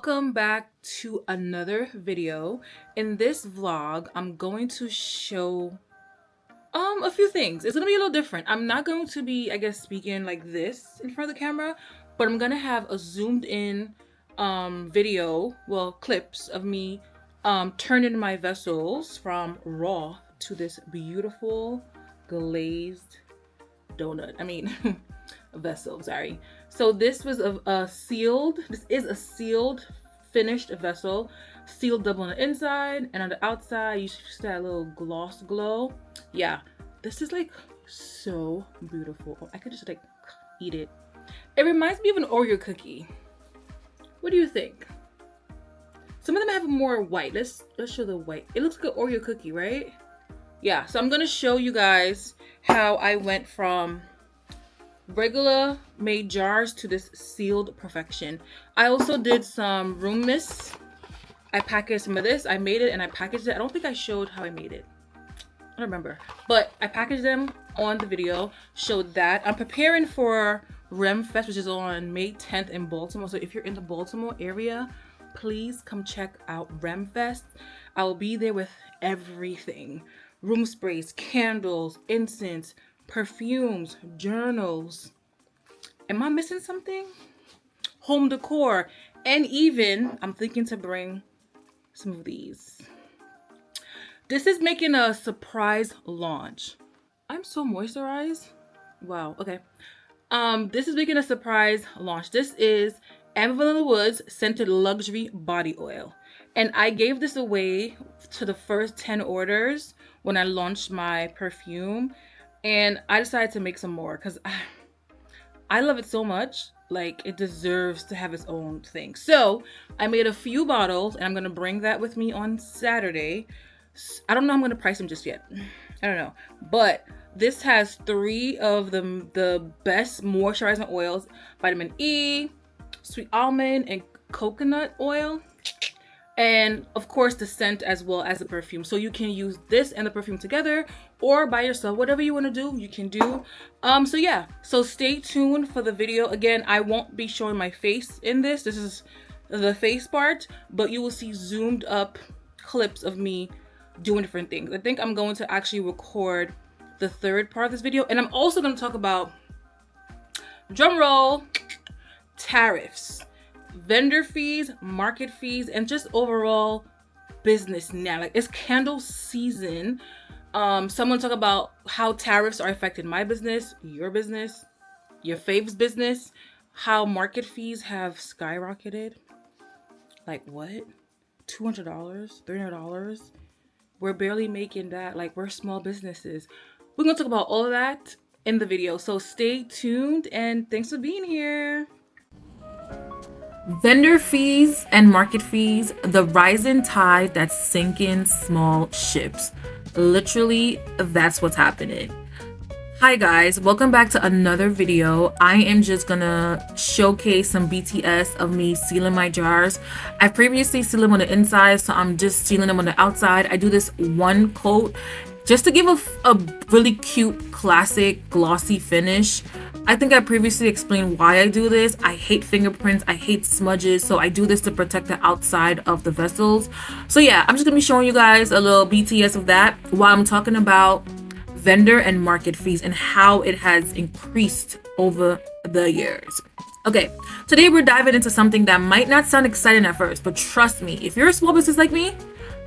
Welcome back to another video. In this vlog, I'm going to show a few things. It's gonna be a little different. I'm not going to be, I guess, speaking like this in front of the camera, but I'm gonna have a zoomed in video, well, clips of me turning my vessels from raw to this beautiful glazed donut. I mean vessel, sorry. So this was this is a sealed finished vessel, sealed double on the inside, and on the outside you just that little gloss glow. Yeah, this is like so beautiful. I could just like eat it. It reminds me of an Oreo cookie. What do you think? Some of them have more white. Let's show the white. It looks like an Oreo cookie, right? Yeah, so I'm gonna show you guys how I went from regular made jars to this sealed perfection. I also did some room mist. I packaged some of this. I made it and I packaged it. I don't think I showed how I made it. I don't remember, but I packaged them on the video, showed that. I'm preparing for Rem Fest, which is on May 10th in Baltimore. So if you're in the Baltimore area, please come check out Rem Fest. I will be there with everything: room sprays, candles, incense, perfumes, journals. Am I missing something? Home decor, and even I'm thinking to bring some of these. This is making a surprise launch. I'm so moisturized. Wow, okay. This is making a surprise launch. This is Amber Vanilla Woods Scented Luxury Body Oil. And I gave this away to the first 10 orders when I launched my perfume. And I decided to make some more because I love it so much. Like, it deserves to have its own thing. So I made a few bottles and I'm going to bring that with me on Saturday. I don't know how I'm going to price them just yet. I don't know. But this has 3 of the best moisturizing oils: vitamin E, sweet almond, and coconut oil. And of course the scent as well as the perfume. So you can use this and the perfume together or by yourself. Whatever you want to do, you can do. So yeah, so stay tuned for the video. Again, I won't be showing my face in this. This is the face part, but you will see zoomed up clips of me doing different things. I think I'm going to actually record the third part of this video. And I'm also going to talk about, drum roll, tariffs, vendor fees, market fees, and just overall business now. Like, it's candle season. Someone talk about how tariffs are affecting my business, your fave's business, how market fees have skyrocketed. Like, what? $200, $300? We're barely making that. Like, we're small businesses. We're gonna talk about all of that in the video, so stay tuned and thanks for being here. Vendor fees and market fees, the rising tide that's sinking small ships. Literally, that's what's happening. Hi guys, welcome back to another video. I am just gonna showcase some BTS of me sealing my jars. I previously sealed them on the inside, so I'm just sealing them on the outside. I do this one coat just to give a really cute, classic, glossy finish. I think I previously explained why I do this. I hate fingerprints, I hate smudges, so I do this to protect the outside of the vessels. So yeah, I'm just gonna be showing you guys a little BTS of that while I'm talking about vendor and market fees and how it has increased over the years. Okay, today we're diving into something that might not sound exciting at first, but trust me, if you're a small business like me,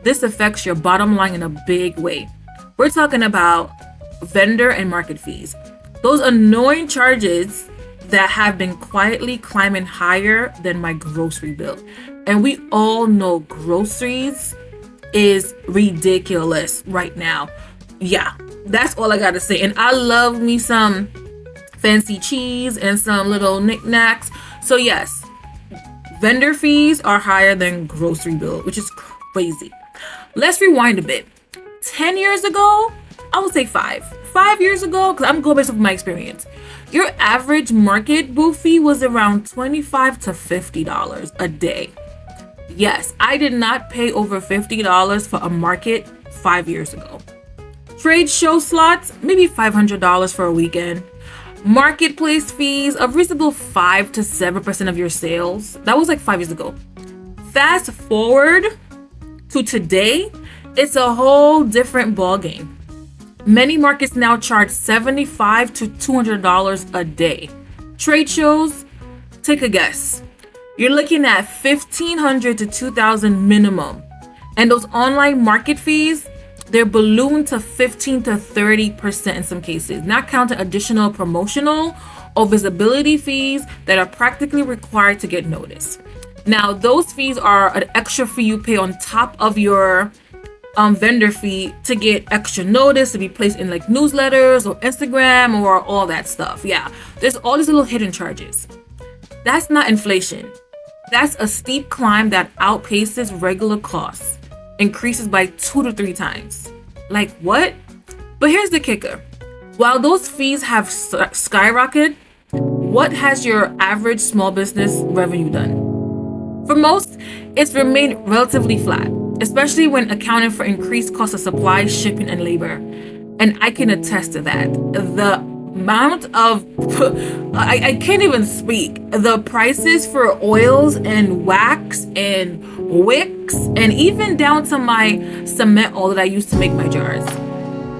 this affects your bottom line in a big way. We're talking about vendor and market fees. Those annoying charges that have been quietly climbing higher than my grocery bill. And we all know groceries is ridiculous right now. Yeah, that's all I gotta say. And I love me some fancy cheese and some little knickknacks. So yes, vendor fees are higher than grocery bill, which is crazy. Let's rewind a bit. 10 years ago, I would say 5 years ago, because I'm going based off my experience, your average market booth fee was around $25 to $50 a day. Yes, I did not pay over $50 for a market 5 years ago. Trade show slots, maybe $500 for a weekend. Marketplace fees, a reasonable 5 to 7% of your sales. That was like 5 years ago. Fast forward to today, it's a whole different ballgame. Many markets now charge $75 to $200 a day. Trade shows, take a guess. You're looking at $1,500 to $2,000 minimum. And those online market fees, they're ballooned to 15 to 30% in some cases, not counting additional promotional or visibility fees that are practically required to get noticed. Now, those fees are an extra fee you pay on top of your vendor fee to get extra notice, to be placed in like newsletters or Instagram or all that stuff. Yeah, there's all these little hidden charges. That's not inflation. That's a steep climb that outpaces regular costs, increases by 2 to 3 times. Like what? But here's the kicker. While those fees have skyrocketed, what has your average small business revenue done? For most, it's remained relatively flat, especially when accounting for increased cost of supply, shipping, and labor. And I can attest to that. The amount of, I can't even speak. The prices for oils and wax and wicks, and even down to my cement oil that I use to make my jars.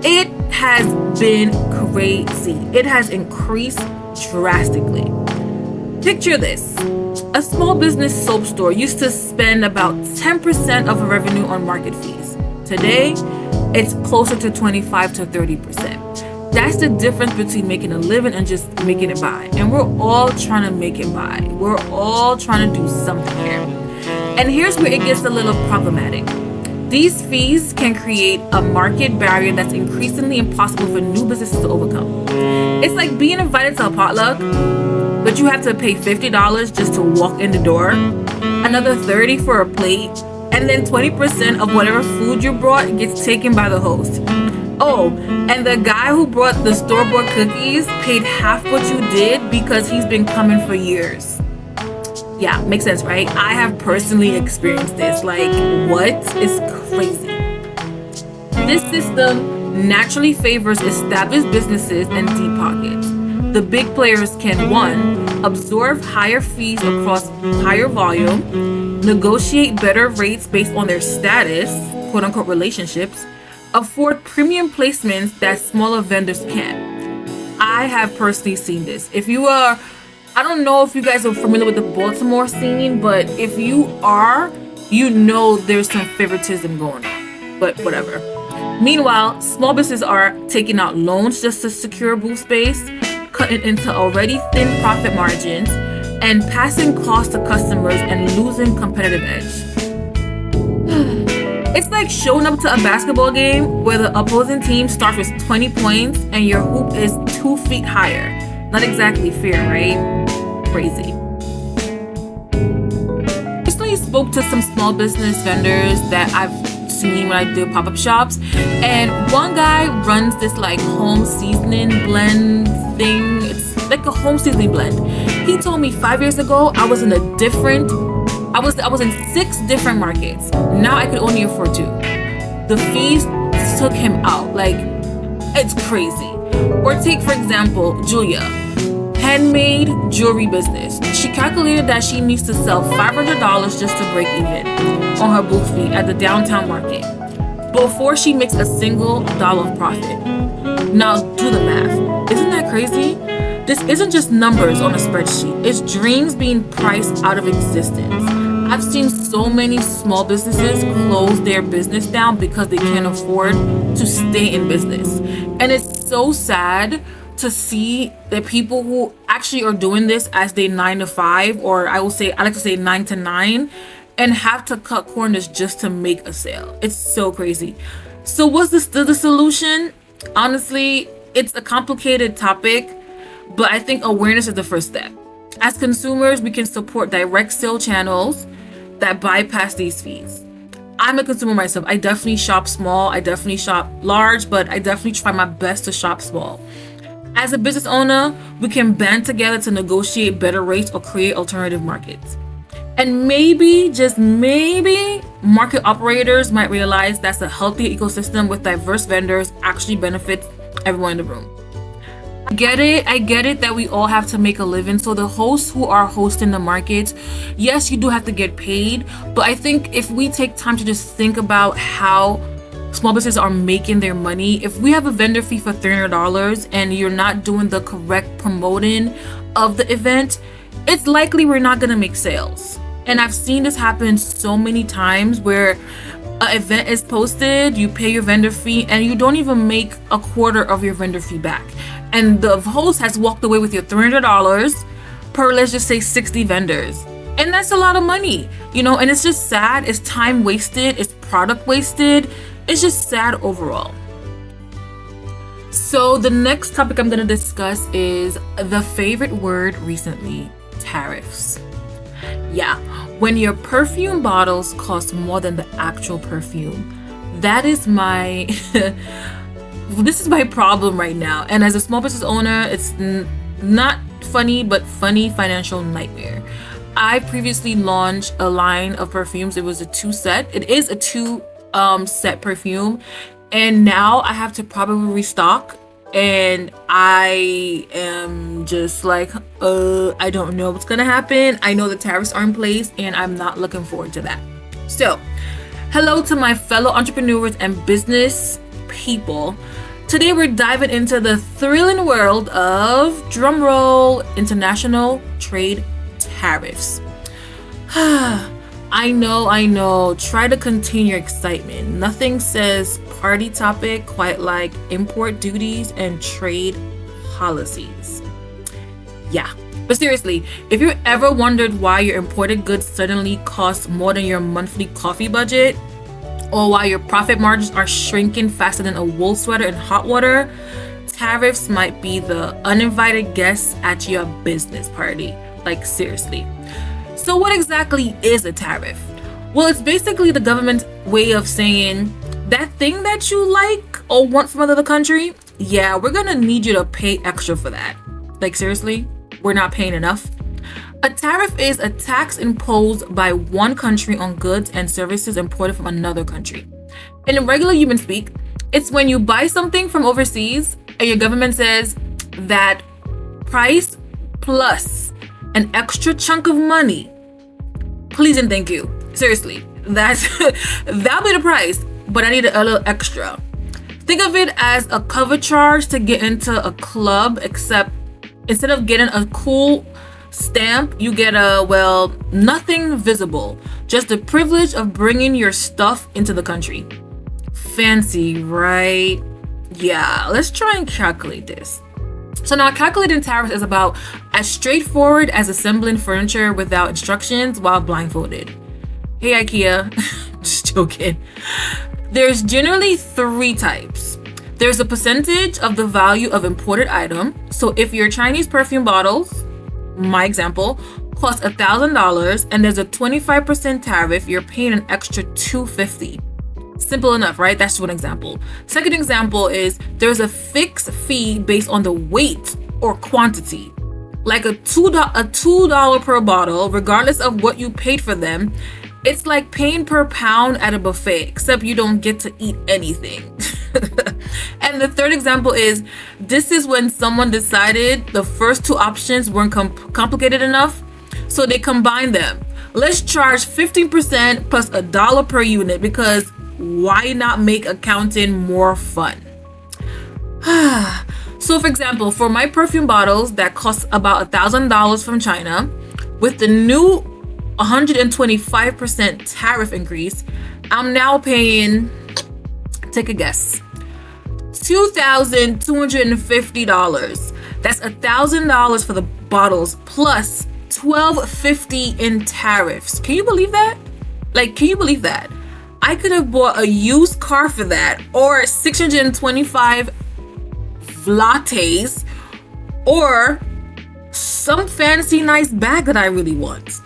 It has been crazy. It has increased drastically. Picture this. A small business soap store used to spend about 10% of revenue on market fees. Today, it's closer to 25 to 30%. That's the difference between making a living and just making it by. And we're all trying to make it by. We're all trying to do something here. And here's where it gets a little problematic. These fees can create a market barrier that's increasingly impossible for new businesses to overcome. It's like being invited to a potluck, but you have to pay $50 just to walk in the door, another $30 for a plate, and then 20% of whatever food you brought gets taken by the host. Oh, and the guy who brought the store-bought cookies paid half what you did because he's been coming for years. Yeah, makes sense, right? I have personally experienced this. Like, what? It's crazy. This system naturally favors established businesses and deep pockets. The big players can, 1, absorb higher fees across higher volume, negotiate better rates based on their status, quote unquote relationships, afford premium placements that smaller vendors can't. I have personally seen this. If you are, I don't know if you guys are familiar with the Baltimore scene, but if you are, you know there's some favoritism going on, but whatever. Meanwhile, small businesses are taking out loans just to secure booth space, cutting into already thin profit margins, and passing costs to customers and losing competitive edge. It's like showing up to a basketball game where the opposing team starts with 20 points and your hoop is 2 feet higher. Not exactly fair, right? Crazy. Recently spoke to some small business vendors that I've seen when I do pop-up shops, and one guy runs this like home seasoning blend thing. It's like a home seasoning blend. He told me 5 years ago I was in in 6 different markets. Now I could only afford 2. The fees took him out. Like, it's crazy. Or take, for example, Julia, handmade jewelry business. She calculated that she needs to sell $500 just to break even on her booth fee at the downtown market before she makes a single dollar of profit. Now do the math. Isn't that crazy? This isn't just numbers on a spreadsheet. It's dreams being priced out of existence. I've seen so many small businesses close their business down because they can't afford to stay in business. And it's so sad to see the people who actually are doing this as they 9 to 5, or I like to say 9 to 9, and have to cut corners just to make a sale. It's so crazy. So what's the solution? Honestly, it's a complicated topic, but I think awareness is the first step. As consumers, we can support direct sale channels that bypass these fees. I'm a consumer myself. I definitely shop small. I definitely shop large, but I definitely try my best to shop small. As a business owner, we can band together to negotiate better rates or create alternative markets. And maybe, just maybe, market operators might realize that's a healthy ecosystem with diverse vendors actually benefits everyone in the room. I get it that we all have to make a living. So the hosts who are hosting the markets, yes, you do have to get paid. But I think if we take time to just think about how small businesses are making their money, if we have a vendor fee for $300 and you're not doing the correct promoting of the event, it's likely we're not gonna make sales. And I've seen this happen so many times where an event is posted, you pay your vendor fee, and you don't even make a quarter of your vendor fee back. And the host has walked away with your $300 per, let's just say, 60 vendors. And that's a lot of money, and it's just sad. It's time wasted, it's product wasted. It's just sad overall. So the next topic I'm going to discuss is the favorite word recently, tariffs. Yeah, when your perfume bottles cost more than the actual perfume. That is my this is my problem right now. And as a small business owner, it's not funny, but funny financial nightmare. I previously launched a line of perfumes. It was a 2-set. It is a 2 set perfume, and now I have to probably restock, and I am just like, I don't know what's gonna happen. I know the tariffs are in place, and I'm not looking forward to that. So hello to my fellow entrepreneurs and business people. Today we're diving into the thrilling world of, drumroll, international trade tariffs. I know. Try to contain your excitement. Nothing says party topic quite like import duties and trade policies. Yeah. But seriously, if you ever wondered why your imported goods suddenly cost more than your monthly coffee budget, or why your profit margins are shrinking faster than a wool sweater in hot water, tariffs might be the uninvited guests at your business party. Like, seriously. So what exactly is a tariff? Well, it's basically the government's way of saying that thing that you like or want from another country, yeah, we're gonna need you to pay extra for that. Like, seriously, we're not paying enough. A tariff is a tax imposed by one country on goods and services imported from another country. In regular human speak, it's when you buy something from overseas and your government says that price plus an extra chunk of money, please and thank you. Seriously, that'll be the price, but I need a little extra. Think of it as a cover charge to get into a club, except instead of getting a cool stamp, you get nothing visible, just the privilege of bringing your stuff into the country. Fancy, right? Yeah, let's try and calculate this. So now calculating tariffs is about as straightforward as assembling furniture without instructions while blindfolded. Hey IKEA, just joking. There's generally 3 types. There's a percentage of the value of imported item. So if your Chinese perfume bottles, my example, cost $1,000 and there's a 25% tariff, you're paying an extra $250. Simple enough, right? That's one example. Second example is there's a fixed fee based on the weight or quantity. Like a $2 per bottle, regardless of what you paid for them. It's like paying per pound at a buffet, except you don't get to eat anything. And the third example is this is when someone decided the first 2 options weren't complicated enough, so they combined them. Let's charge 15% plus $1 per unit, because why not make accounting more fun? So for example, for my perfume bottles that cost about $1,000 from China, with the new 125% tariff increase, I'm now paying, take a guess, $2,250. That's $1,000 for the bottles plus $1,250 in tariffs. Can you believe that? Can you believe that? I could have bought a used car for that, or 625 lattes, or some fancy nice bag that I really want.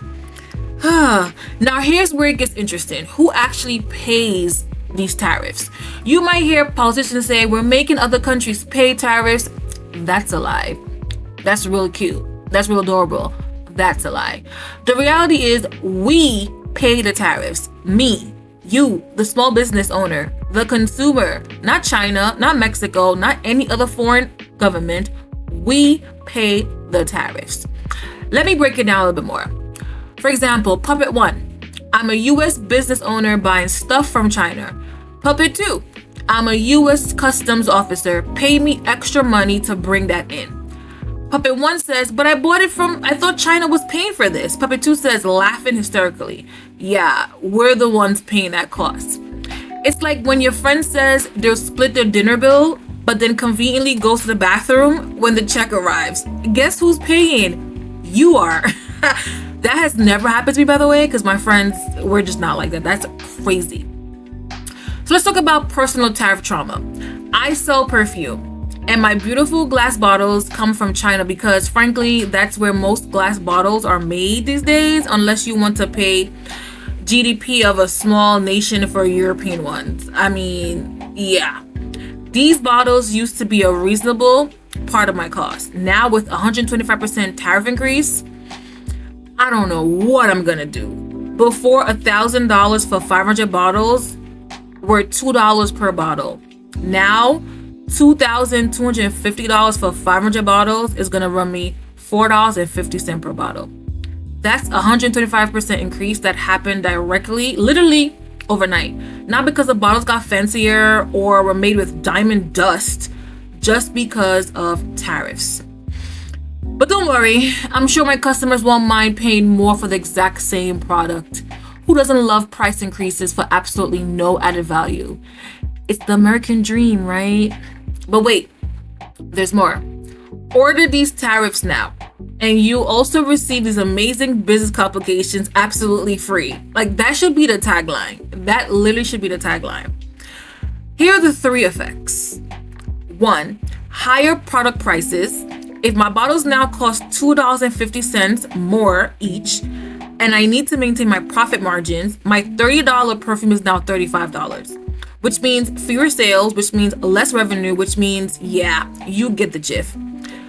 Now here's where it gets interesting. Who actually pays these tariffs? You might hear politicians say we're making other countries pay tariffs. That's a lie. That's real cute. That's real adorable. That's a lie. The reality is we pay the tariffs. Me, you, the small business owner, the consumer, not China, not Mexico, not any other foreign government. We pay the tariffs. Let me break it down a little bit more. For example, Puppet 1. I'm a US business owner buying stuff from China. Puppet 2. I'm a US customs officer. Pay me extra money to bring that in. Puppet 1 says, but I bought it I thought China was paying for this. Puppet 2 says, laughing hysterically. Yeah, we're the ones paying that cost. It's like when your friend says they'll split their dinner bill, but then conveniently goes to the bathroom when the check arrives. Guess who's paying? You are. That has never happened to me, by the way, because my friends, we're just not like that. That's crazy. So let's talk about personal tariff trauma. I sell perfume, and my beautiful glass bottles come from China because, frankly, that's where most glass bottles are made these days, unless you want to pay GDP of a small nation for European ones. I mean, yeah. These bottles used to be a reasonable part of my cost. Now with 125% tariff increase, I don't know what I'm gonna do. Before, $1,000 for 500 bottles were $2 per bottle. Now, $2,250 for 500 bottles is gonna run me $4.50 per bottle. That's 125% increase that happened directly, literally overnight. Not because the bottles got fancier or were made with diamond dust, just because of tariffs. But don't worry, I'm sure my customers won't mind paying more for the exact same product. Who doesn't love price increases for absolutely no added value? It's the American dream, right? But wait, there's more. Order these tariffs now, and you also receive these amazing business complications absolutely free. Like, that should be the tagline. That literally should be the tagline. Here are the 3 effects. 1, higher product prices. If my bottles now cost $2.50 more each, and I need to maintain my profit margins, my $30 perfume is now $35, which means fewer sales, which means less revenue, which means, yeah, you get the gist.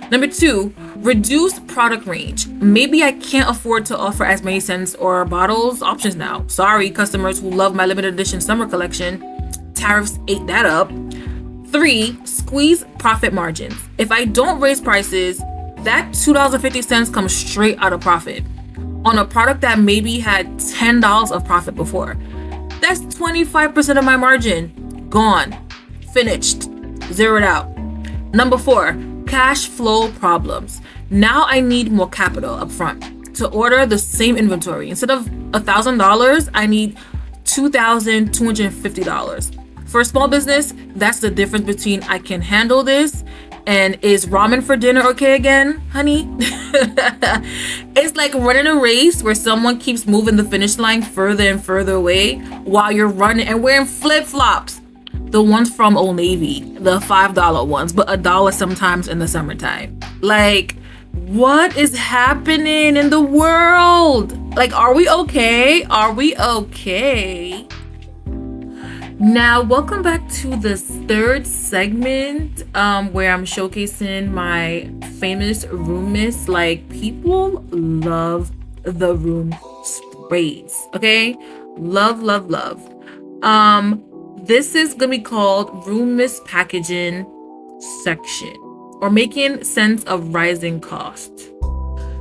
Number 2, reduce product range. Maybe I can't afford to offer as many scents or bottles options now. Sorry, customers who love my limited edition summer collection. Tariffs ate that up. 3, squeeze profit margins. If I don't raise prices, that $2.50 comes straight out of profit on a product that maybe had $10 of profit before. That's 25% of my margin. Gone. Finished. Zeroed out. Number 4, cash flow problems. Now I need more capital up front to order the same inventory. Instead of $1,000, I need $2,250. For a small business, that's the difference between I can handle this and is ramen for dinner okay again, honey? It's like running a race where someone keeps moving the finish line further and further away while you're running and wearing flip-flops. The ones from Old Navy, the $5 ones, but $1 sometimes in the summertime. Like, what is happening in the world? Like, are we okay? Are we okay? Now, welcome back to the 3rd segment where I'm showcasing my famous room mists. Like, people love the room sprays, okay? Love, love, love. This is gonna be called room mist packaging section, or making sense of rising cost.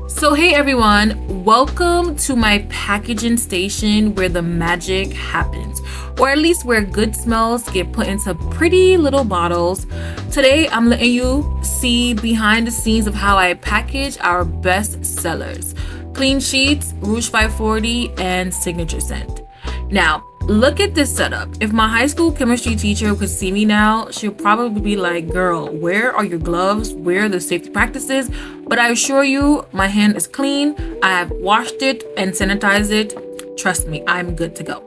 So hey everyone, welcome to my packaging station where the magic happens, or at least where good smells get put into pretty little bottles. Today I'm letting you see behind the scenes of how I package our best sellers: Clean Sheets, Rouge 540, and Signature Scent. Now, look at this setup. If my high school chemistry teacher could see me now, she'll probably be like, girl, where are your gloves? Where are the safety practices? But I assure you, my hand is clean. I have washed it and sanitized it. Trust me, I'm good to go.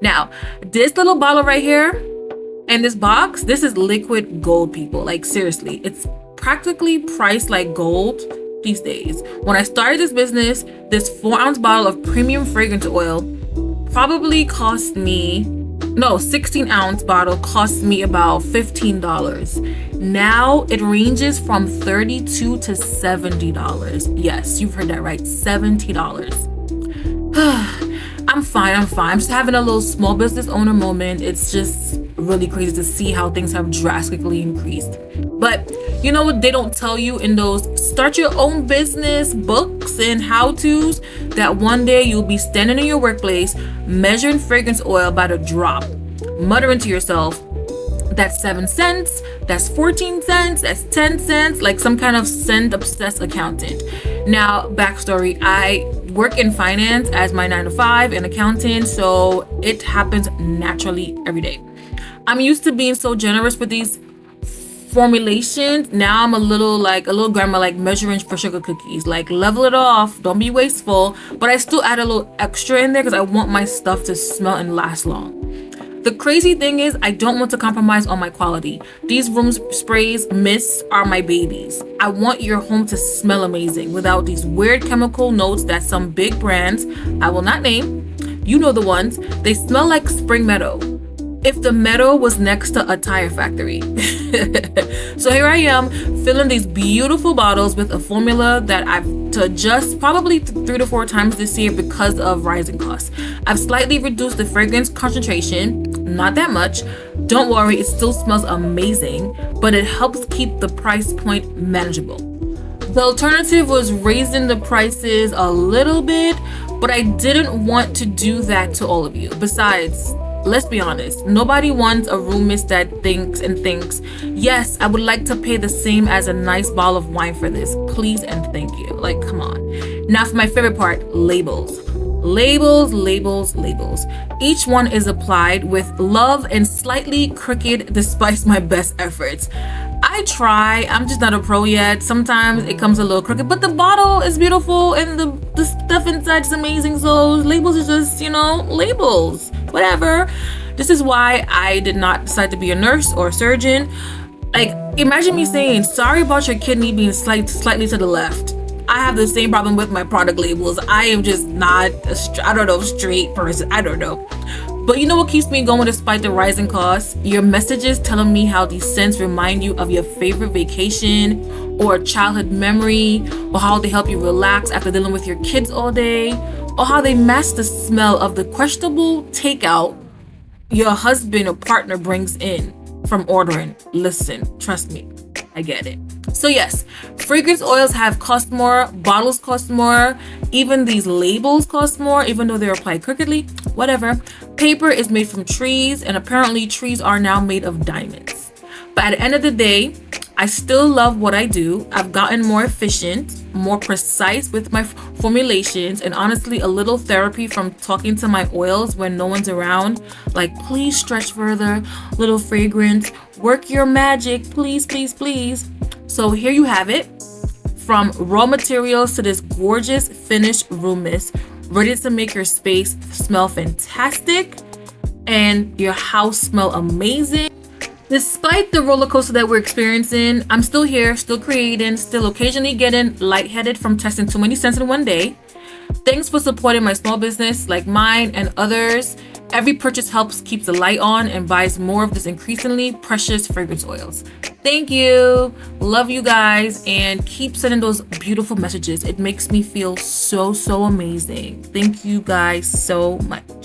Now, this little bottle right here and this box, this is liquid gold, people. Like, seriously, it's practically priced like gold these days. When I started this business, this 4-ounce bottle of premium fragrance oil probably cost me, 16-ounce bottle cost me about $15. Now it ranges from $32 to $70. Yes, you've heard that right, $70. I'm fine. I'm just having a little small business owner moment. It's just really crazy to see how things have drastically increased. But You know what they don't tell you in those start your own business books and how-tos? That one day you'll be standing in your workplace measuring fragrance oil by the drop, muttering to yourself, that's 7 cents, that's 14 cents, that's 10 cents, like some kind of scent obsessed accountant. Now, backstory, I work in finance as my 9 to 5 in accounting, so it happens naturally every day. I'm used to being so generous with these formulations. Now I'm a little grandma, like measuring for sugar cookies, like level it off, don't be wasteful, but I still add a little extra in there because I want my stuff to smell and last long. The crazy thing is I don't want to compromise on my quality. These room sprays, mists are my babies. I want your home to smell amazing without these weird chemical notes that some big brands, I will not name, you know the ones, they smell like spring meadow. If the meadow was next to a tire factory. So here I am filling these beautiful bottles with a formula that I've to adjust probably 3 to 4 times this year because of rising costs. I've slightly reduced the fragrance concentration, not that much. Don't worry, it still smells amazing, but it helps keep the price point manageable. The alternative was raising the prices a little bit, but I didn't want to do that to all of you. Besides, let's be honest, nobody wants a room mist that thinks, yes, I would like to pay the same as a nice bottle of wine for this. Please and thank you. Like, come on. Now for my favorite part, labels. Labels. Each one is applied with love and slightly crooked despite my best efforts. I try, I'm just not a pro yet. Sometimes it comes a little crooked, but the bottle is beautiful and the stuff inside is amazing. So labels are just, labels, whatever. This is why I did not decide to be a nurse or a surgeon. Like, imagine me saying, sorry about your kidney being slightly to the left. I have the same problem with my product labels. I am just not straight person. I don't know. But you know what keeps me going despite the rising costs? Your messages telling me how these scents remind you of your favorite vacation or a childhood memory, or how they help you relax after dealing with your kids all day, or how they mask the smell of the questionable takeout your husband or partner brings in from ordering. Listen, trust me, I get it. So yes, fragrance oils have cost more, bottles cost more, even these labels cost more, even though they're applied crookedly, whatever. Paper is made from trees, and apparently trees are now made of diamonds. But at the end of the day, I still love what I do. I've gotten more efficient, more precise with my formulations, and honestly, a little therapy from talking to my oils when no one's around. Like, please stretch further, little fragrance, work your magic, please, please, please. So here you have it, from raw materials to this gorgeous finished room mist, ready to make your space smell fantastic and your house smell amazing. Despite the roller coaster that we're experiencing, I'm still here, still creating, still occasionally getting lightheaded from testing too many scents in one day. Thanks for supporting my small business like mine and others. Every purchase helps keep the light on and buys more of this increasingly precious fragrance oils. Thank you. Love you guys, and keep sending those beautiful messages. It makes me feel so amazing. Thank you guys so much.